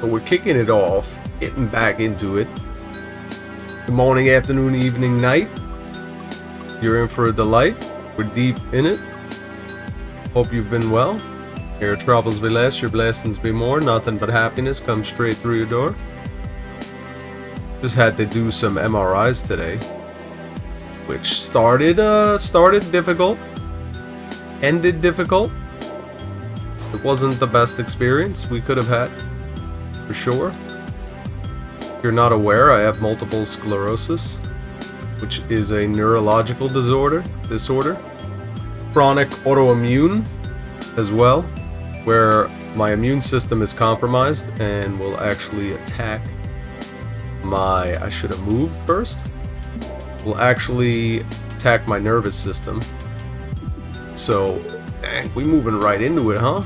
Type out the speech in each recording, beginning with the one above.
So we're kicking it off, getting back into it. Good morning, afternoon, evening, night. You're in for a delight. We're deep in it. Hope you've been well. Your troubles be less, your blessings be more. Nothing but happiness comes straight through your door. Just had to do some MRIs today, which started difficult, ended difficult. It wasn't the best experience we could have had, for sure. If you're not aware, I have multiple sclerosis, which is a neurological disorder. Chronic autoimmune as well, where my immune system is compromised and will actually attack I should have moved first. Will actually attack my nervous system. So, dang, we moving right into it, huh?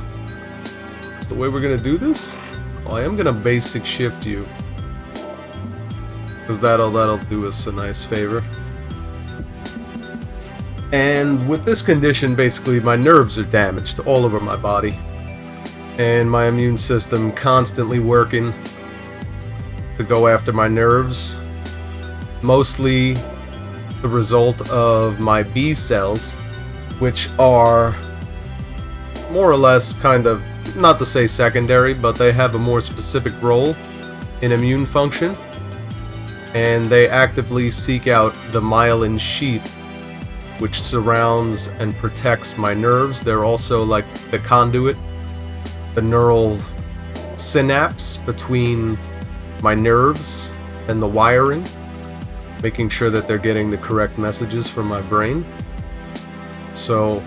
That's the way we're gonna do this? Well, I am gonna basic shift you, because that'll do us a nice favor. And with this condition, basically my nerves are damaged all over my body, and my immune system constantly working to go after my nerves, mostly the result of my B cells, which are more or less kind of, not to say secondary, but they have a more specific role in immune function, and they actively seek out the myelin sheath, which surrounds and protects my nerves. They're also like the conduit, the neural synapse between my nerves and the wiring, making sure that they're getting the correct messages from my brain. So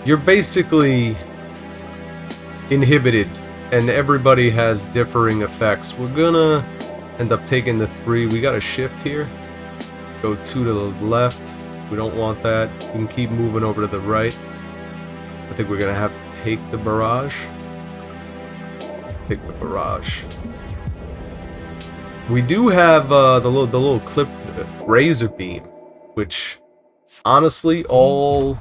you're basically inhibited, and everybody has differing effects. We're gonna end up taking the 3. We got a shift here. Go 2 to the left. We don't want that. We can keep moving over to the right. I think we're gonna have to take the barrage. Take the barrage. We do have the little clipped razor beam, which honestly, all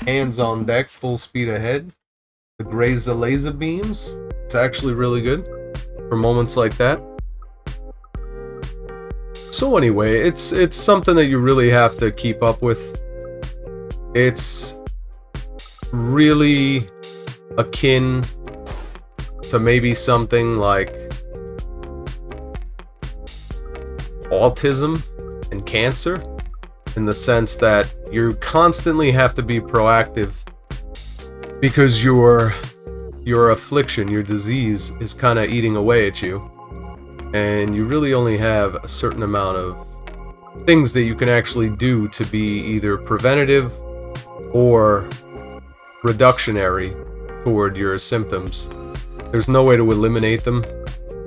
hands on deck, full speed ahead. The Grazer laser beams, it's actually really good for moments like that. So anyway, it's something that you really have to keep up with. It's really akin to maybe something like autism and cancer, in the sense that you constantly have to be proactive, because your affliction, your disease, is kind of eating away at you, and you really only have a certain amount of things that you can actually do to be either preventative or reductionary toward your symptoms. There's no way to eliminate them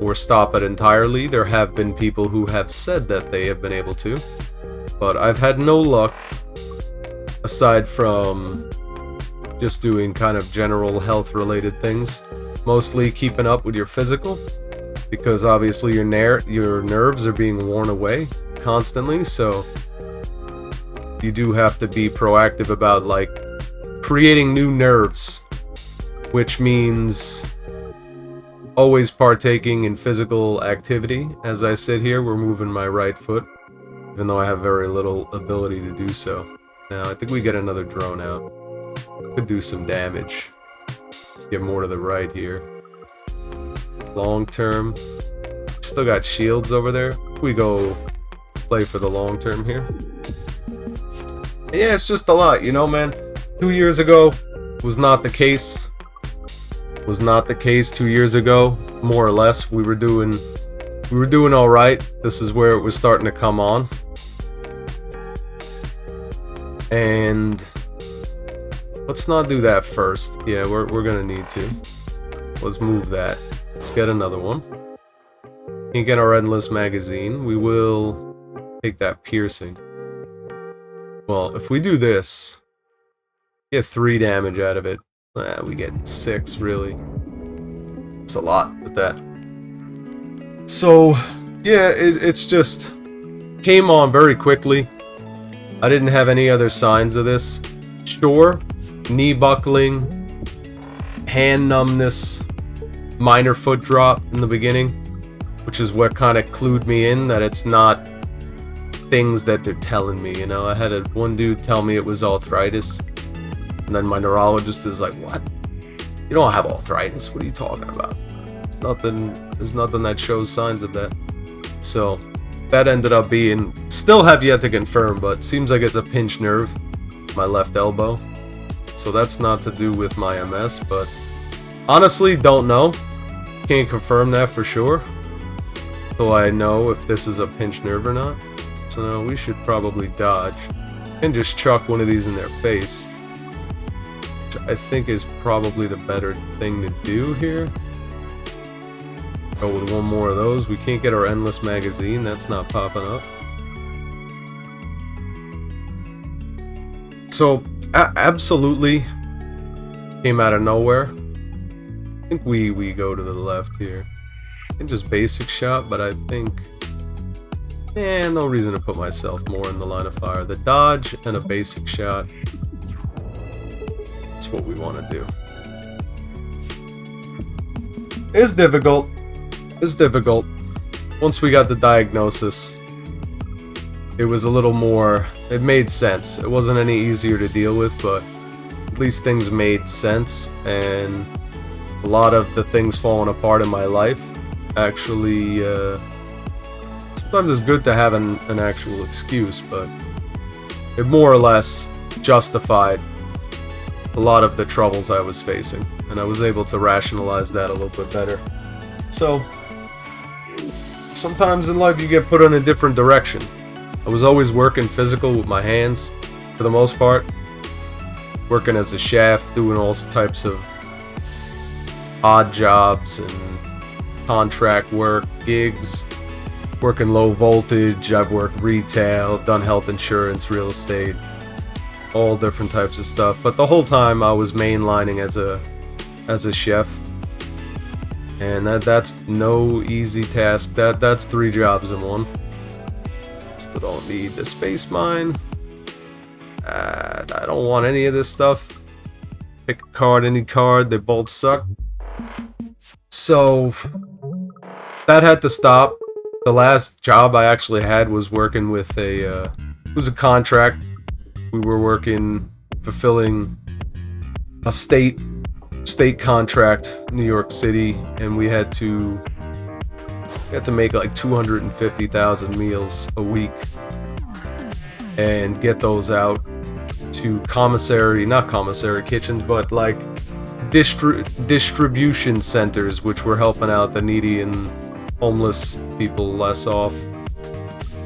or stop it entirely. There have been people who have said that they have been able to, but I've had no luck, aside from just doing kind of general health related things, mostly keeping up with your physical, because obviously your nerves are being worn away constantly, so you do have to be proactive about like creating new nerves, which means always partaking in physical activity. As I sit here, we're moving my right foot, even though I have very little ability to do so. Now, I think we get another drone out. Could do some damage. Get more to the right here. Long term. Still got shields over there. We go play for the long term here. And yeah, it's just a lot, you know, man. 2 years ago was not the case. Was not the case 2 years ago, more or less. We were doing all right. This is where it was starting to come on, and let's not do that first. Yeah, we're gonna need to. Let's move that. Let's get another one. Can't get our endless magazine. We will take that piercing. Well, if we do this, get 3 damage out of it. We get 6, really. It's a lot with that. So, yeah, it's just came on very quickly. I didn't have any other signs of this. Sure, knee buckling, hand numbness, minor foot drop in the beginning, which is what kind of clued me in that it's not things that they're telling me, you know. I had one dude tell me it was arthritis, and then my neurologist is like, what? You don't have arthritis, what are you talking about? There's nothing that shows signs of that. So that ended up being, still have yet to confirm, but seems like it's a pinched nerve, my left elbow. So that's not to do with my MS, but honestly don't know. Can't confirm that for sure. So I know if this is a pinched nerve or not. So now we should probably dodge and just chuck one of these in their face, which I think is probably the better thing to do here. Go with one more of those. We can't get our endless magazine, that's not popping up. So absolutely came out of nowhere. I think we go to the left here and just basic shot, but I think no reason to put myself more in the line of fire. The dodge and a basic shot, that's what we want to do. It's difficult. It's difficult. Once we got the diagnosis, it was a little more, it made sense. It wasn't any easier to deal with, but at least things made sense, and a lot of the things falling apart in my life actually, sometimes it's good to have an actual excuse, but it more or less justified a lot of the troubles I was facing, and I was able to rationalize that a little bit better. So sometimes in life you get put in a different direction. I was always working physical with my hands for the most part, working as a chef, doing all types of odd jobs and contract work, gigs, working low voltage. I've worked retail, done health insurance, real estate, all different types of stuff, but the whole time I was mainlining as a chef. And that's no easy task. That's 3 jobs in one. Still don't need the space mine. I don't want any of this stuff. Pick a card, any card. They both suck. So that had to stop. The last job I actually had was working with it was a contract. We were working, fulfilling a state contract, New York City, and we had to make like 250,000 meals a week and get those out to not commissary kitchens, but like distribution centers, which were helping out the needy and homeless people less off.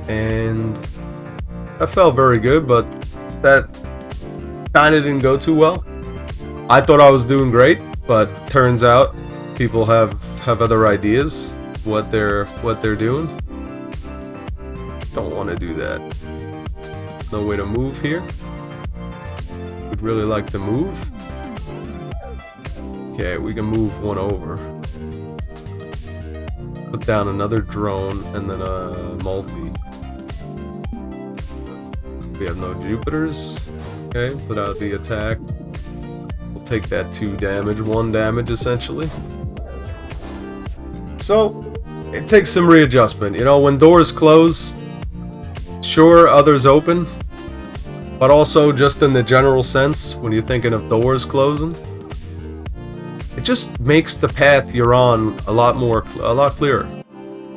And that felt very good, but that kind of didn't go too well. I thought I was doing great, but turns out people have other ideas what they're doing. Don't want to do that. No way to move here. Would really like to move. Okay, we can move one over. Put down another drone and then a multi. We have no Jupiters. Okay, put out the attack. We'll take that 2 damage, 1 damage essentially. So it takes some readjustment. You know, when doors close, sure, others open, but also just in the general sense, when you're thinking of doors closing, it just makes the path you're on a lot clearer.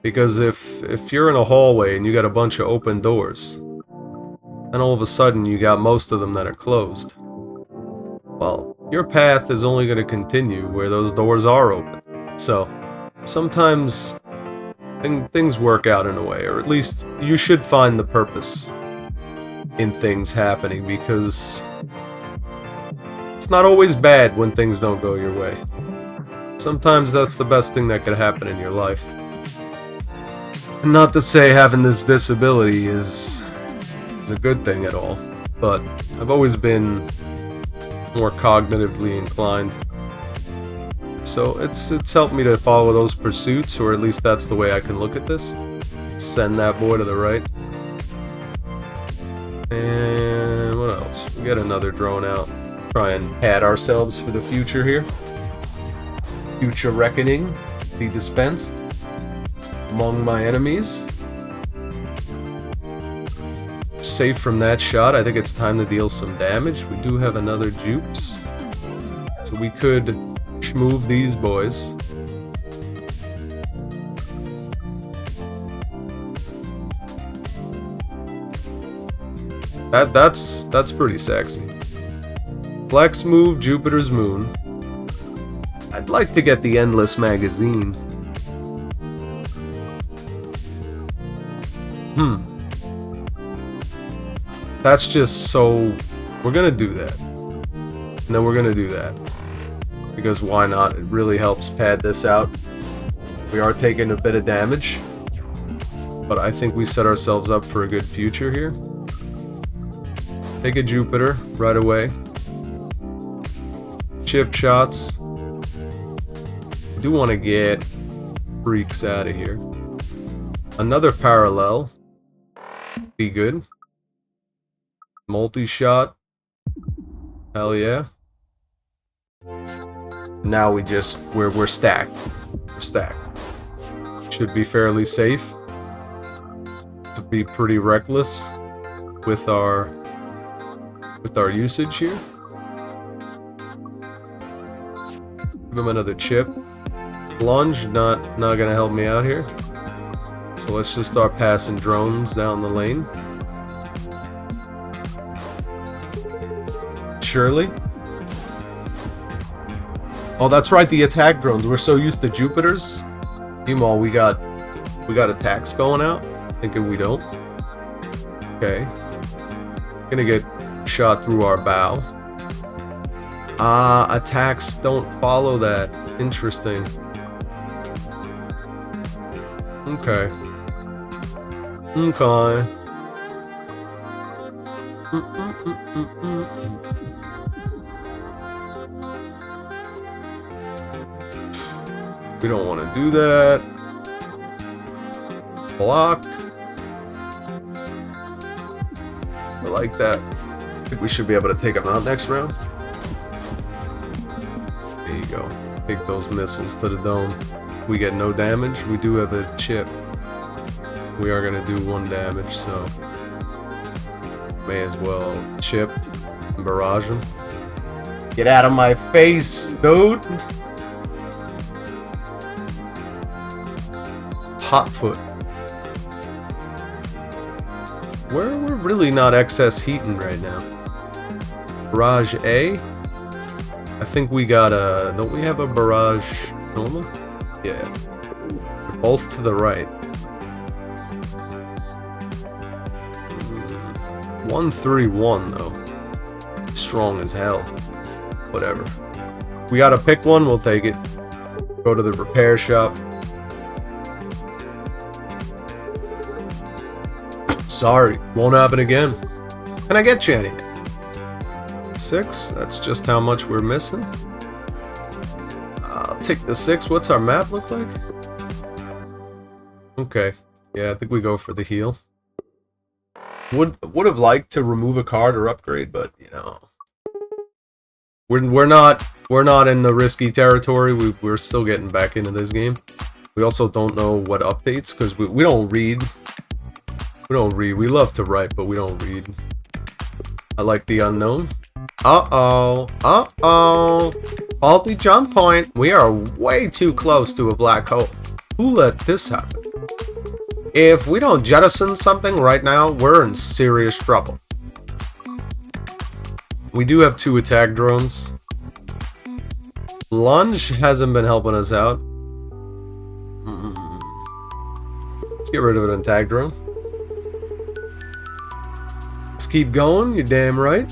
Because if you're in a hallway and you got a bunch of open doors, and all of a sudden you got most of them that are closed, well, your path is only going to continue where those doors are open. So sometimes things work out in a way, or at least you should find the purpose in things happening, because it's not always bad when things don't go your way. Sometimes that's the best thing that could happen in your life. And not to say having this disability is a good thing at all, but I've always been more cognitively inclined. So it's helped me to follow those pursuits, or at least that's the way I can look at this. Send that boy to the right. And what else? We got another drone out. Try and pad ourselves for the future here. future reckoning be dispensed among my enemies. Safe from that shot. I think it's time to deal some damage. We do have another jukes, so we could schmoove these boys. That's pretty sexy. Flex move, Jupiter's moon. I'd like to get the endless magazine. That's just so... We're gonna do that. And then we're gonna do that. Because why not? It really helps pad this out. We are taking a bit of damage. But I think we set ourselves up for a good future here. Take a Jupiter right away. Chip shots. I do want to get freaks out of here. Another parallel. Be good. Multi-shot. Hell yeah. Now we're stacked. We're stacked. Should be fairly safe. To be pretty reckless with our usage here. Give him another chip. Lunge, not gonna help me out here. So let's just start passing drones down the lane. Surely. Oh, that's right, the attack drones. We're so used to Jupiters. Meanwhile, we got attacks going out. Thinking we don't. Okay. Gonna get shot through our bow. Attacks don't follow that. Interesting. Okay. Okay. We don't want to do that. Block. I like that. I think we should be able to take him out next round. There you go. Take those missiles to the dome. We get no damage. We do have a chip. We are going to do 1 damage, so may as well chip and barrage him. Get out of my face, dude! Hotfoot. We're really not excess heating right now. Barrage A. I think we got a... Don't we have a barrage normal? Yeah. They're both to the right. 131 though. Strong as hell. Whatever. We gotta pick one, we'll take it. Go to the repair shop. Sorry, won't happen again. Can I get you anything? 6, that's just how much we're missing. I'll take the 6. What's our map look like? Okay, yeah, I think we go for the heal. Would have liked to remove a card or upgrade, but you know, we're not in the risky territory. We're still getting back into this game. We also don't know what updates because we don't read. We don't read. We love to write, but we don't read. I like the unknown. Uh-oh. Uh-oh. Faulty jump point. We are way too close to a black hole. Who let this happen? If we don't jettison something right now, we're in serious trouble. We do have 2 attack drones. Lunge hasn't been helping us out. Let's get rid of an attack drone. Let's keep going, you're damn right.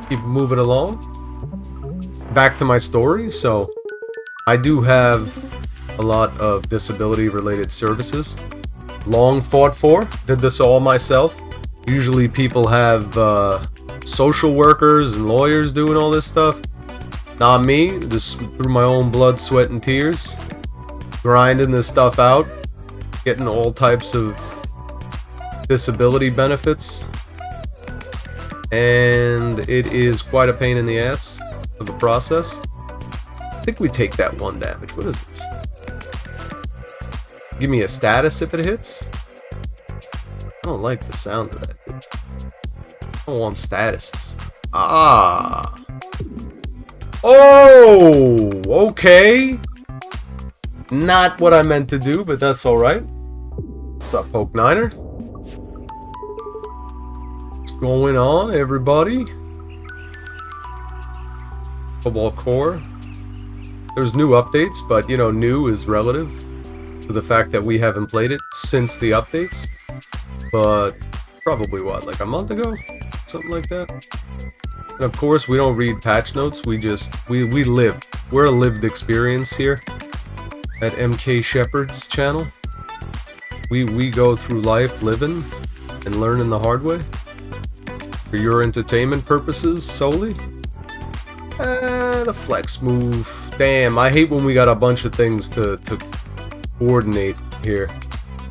Keep moving along. Back to my story, so I do have a lot of disability related services. Long fought for, did this all myself. Usually people have social workers and lawyers doing all this stuff. Not me, just through my own blood, sweat, and tears. Grinding this stuff out. Getting all types of disability benefits. And it is quite a pain in the ass of a process. think we take that 1 damage. What is this? Give me a status if it hits? I don't like the sound of that. I don't want statuses. Ah. Oh, okay. Not what I meant to do, but that's alright. What's up, Poke Niner? What's going on, everybody? Cobalt Core. There's new updates, but you know, new is relative to the fact that we haven't played it since the updates. But probably what, like a month ago? Something like that. And of course, we don't read patch notes, we live. We're a lived experience here at MK Shepherd's channel. We go through life living and learning the hard way. For your entertainment purposes solely. The flex move. Damn, I hate when we got a bunch of things to coordinate here.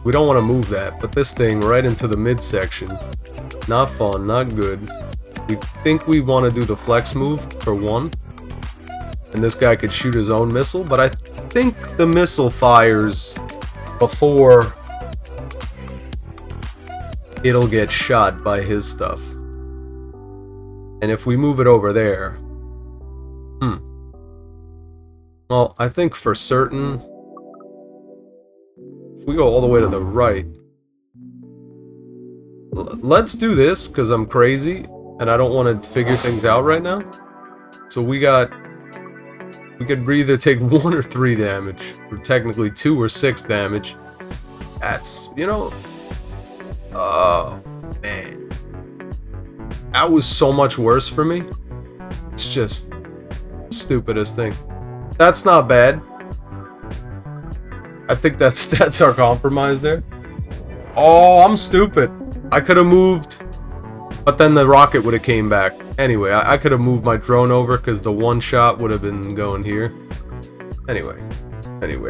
We don't want to move that, but this thing right into the midsection. Not fun, not good. We think we want to do the flex move for 1. And this guy could shoot his own missile, but I think the missile fires before it'll get shot by his stuff. And if we move it over there... Well, I think for certain... If we go all the way to the right... Let's do this, because I'm crazy, and I don't want to figure things out right now. So we got... We could either take 1 or 3 damage, or technically 2 or 6 damage. That's, you know... Oh, man. That was so much worse for me. It's just... stupidest thing. That's not bad. I think that's our compromise there. Oh, I'm stupid. I could have moved, but then the rocket would have came back. Anyway, I could have moved my drone over because the 1 shot would have been going here. Anyway,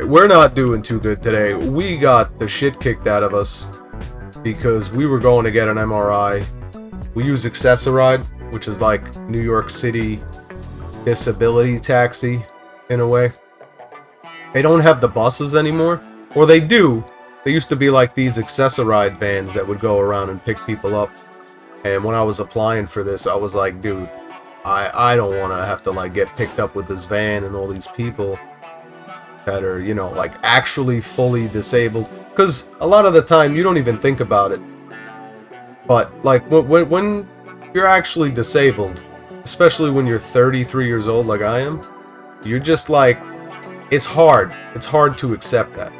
we're not doing too good today. We got the shit kicked out of us because we were going to get an MRI. We use Accessoride, which is like New York City disability taxi in a way. They don't have the buses anymore, or they do. They used to be like these Accessoride vans that would go around and pick people up. And when I was applying for this, I was like, dude, I don't want to have to like get picked up with this van and all these people that are, you know, like actually fully disabled. Because a lot of the time you don't even think about it. But like when you're actually disabled, especially when you're 33 years old like I am, you're just like, it's hard to accept that.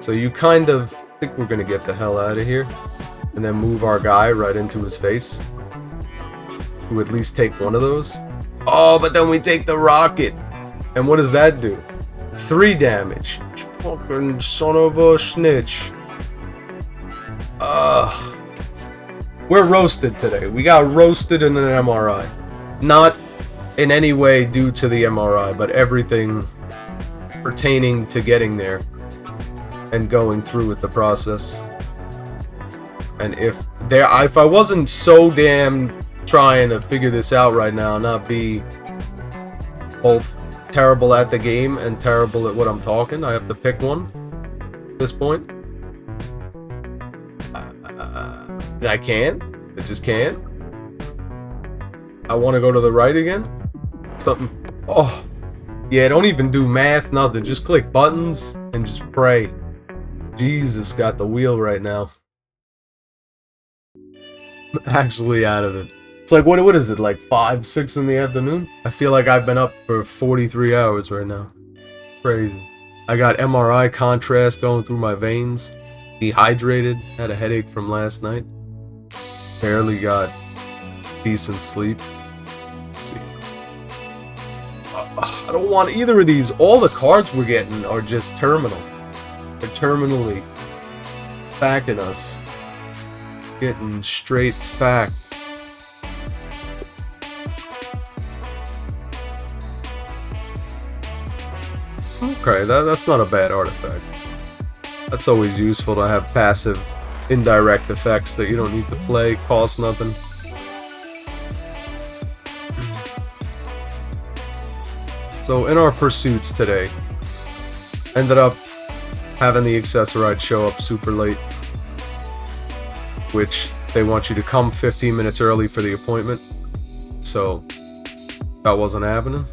So you kind of think we're gonna get the hell out of here and then move our guy right into his face to at least take 1 of those. Oh, but then we take the rocket, and what does that do? 3 damage. Fucking son of a snitch. We're roasted today. We got roasted in an MRI. Not in any way due to the MRI, but everything pertaining to getting there and going through with the process. And if I wasn't so damn trying to figure this out right now, not be both terrible at the game and terrible at what I'm talking, I have to pick one at this point. I can't. I just can't. I want to go to the right again. Something. Oh. Yeah, don't even do math, nothing. Just click buttons and just pray. Jesus got the wheel right now. I'm actually out of it. It's like, what is it, like 5, 6 in the afternoon? I feel like I've been up for 43 hours right now. Crazy. I got MRI contrast going through my veins. Dehydrated. Had a headache from last night. Barely got decent sleep. Let's see. I don't want either of these. All the cards we're getting are just terminal. They're terminally facking us. Getting straight fact. Okay, that's not a bad artifact. That's always useful to have passive, indirect effects that you don't need to play, cost nothing. So in our pursuits today, ended up having the accessoride show up super late, which they want you to come 15 minutes early for the appointment. So that wasn't happening.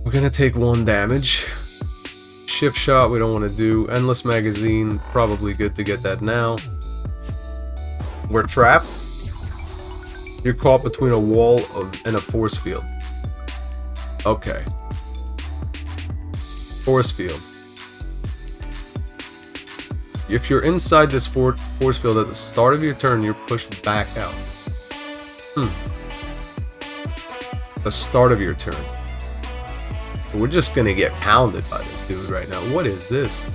We're gonna take 1 damage. Shift shot we don't want to do. Endless magazine, probably good to get that now. We're trapped. You're caught between a wall and a force field. Okay. Force field. If you're inside this force field at the start of your turn, you're pushed back out. The start of your turn. So we're just gonna get pounded by this dude right now. What is this?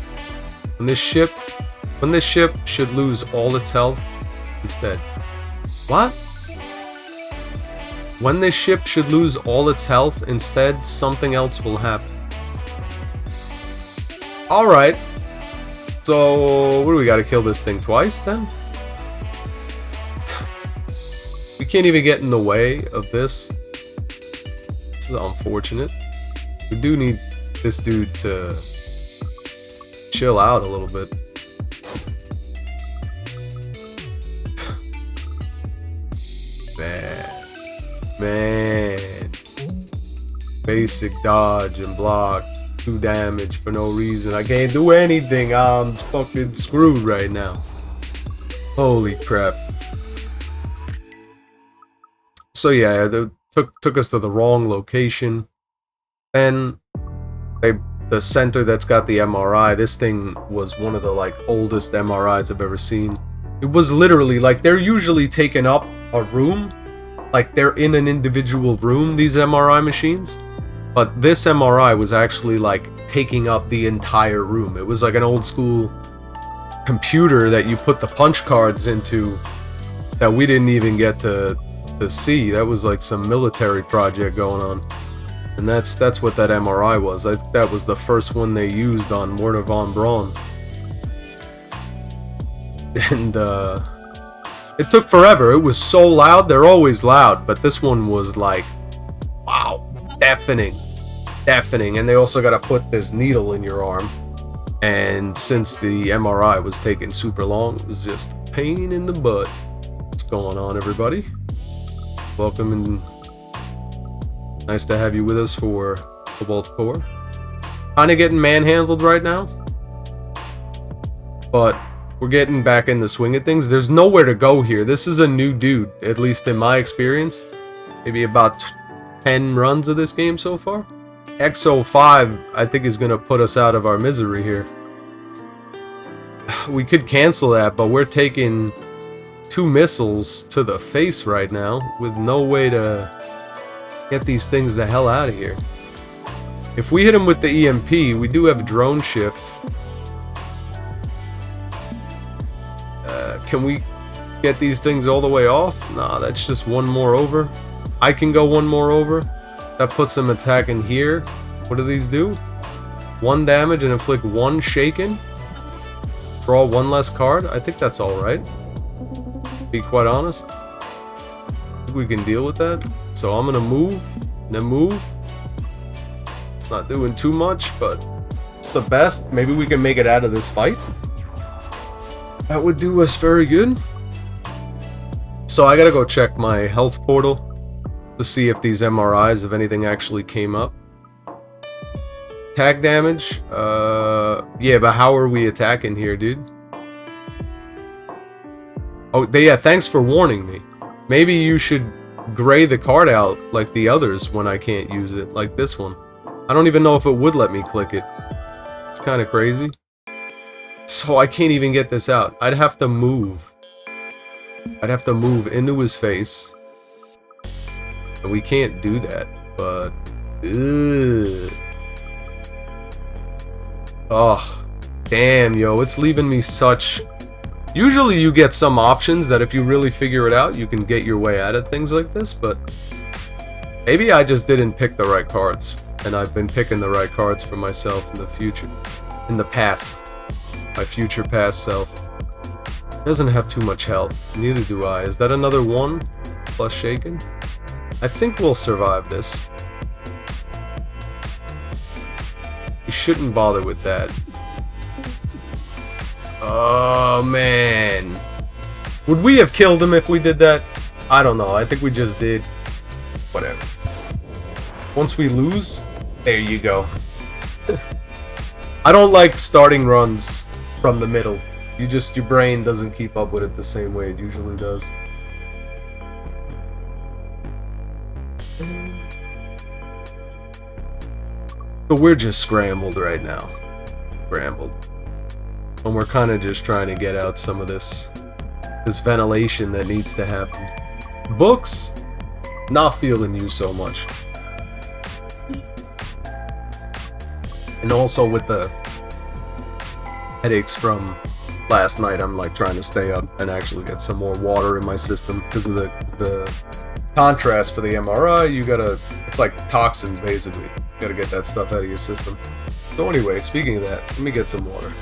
When this ship should lose all its health instead. What? When this ship should lose all its health instead, something else will happen. Alright. So, what do we gotta kill this thing twice then? We can't even get in the way of this. This is unfortunate. We do need this dude to chill out a little bit. Man. Basic dodge and block. 2 damage for no reason. I can't do anything. I'm fucking screwed right now. Holy crap. So yeah, they took us to the wrong location. Then the center that's got the MRI, this thing was one of the like oldest MRIs I've ever seen. It was literally like they're usually taking up a room. Like they're in an individual room, these MRI machines. But this MRI was actually like taking up the entire room. It was like an old school computer that you put the punch cards into that we didn't even get to see. That was like some military project going on. And that's what that MRI was. That was the first one they used on Werner von Braun. And it took forever. It was so loud. They're always loud, but this one was like, wow, deafening. And they also got to put this needle in your arm. And since the MRI was taking super long, it was just a pain in the butt. What's going on, everybody? Welcome, and nice to have you with us for Cobalt Core. Kinda getting manhandled right now, but we're getting back in the swing of things. There's nowhere to go here. This is a new dude, at least in my experience. Maybe about 10 runs of this game so far. XO5, I think, is gonna put us out of our misery here. We could cancel that, but we're taking 2 missiles to the face right now with no way to get these things the hell out of here. If we hit him with the EMP, we do have drone shift. Can we get these things all the way off? Nah, that's just 1 more over. I can go 1 more over. That puts him attacking here. What do these do? 1 damage and inflict 1 shaken. Draw 1 less card. I think that's alright. Be quite honest. I think we can deal with that. So I'm gonna move, and then move. It's not doing too much, but it's the best. Maybe we can make it out of this fight. That would do us very good. So I gotta go check my health portal to see if these MRIs, if anything actually came up. Attack damage? Yeah, but how are we attacking here, dude? Oh, yeah, thanks for warning me. Maybe you should gray the card out like the others when I can't use it, like this one. I don't even know if it would let me click it. It's kind of crazy. So I can't even get this out. I'd have to move. I'd have to move into his face. And we can't do that, but... Ugh. Oh, damn, yo, it's leaving me such... Usually you get some options that if you really figure it out, you can get your way out of things like this, but... Maybe I just didn't pick the right cards. And I've been picking the right cards for myself in the future. In the past. My future past self. Doesn't have too much health. Neither do I. Is that another 1 plus shaken? I think we'll survive this. shouldn't bother with that. Oh, man. Would we have killed him if we did that? I don't know. I think we just did. Whatever. Once we lose, there you go. I don't like starting runs from the middle. Your brain doesn't keep up with it the same way it usually does. So we're just scrambled right now. Scrambled. And we're kind of just trying to get out some of this ventilation that needs to happen. Books, not feeling you so much. And also with the headaches from last night, I'm like trying to stay up and actually get some more water in my system because of the contrast for the MRI. It's like toxins basically. You gotta get that stuff out of your system. So anyway, speaking of that, let me get some water.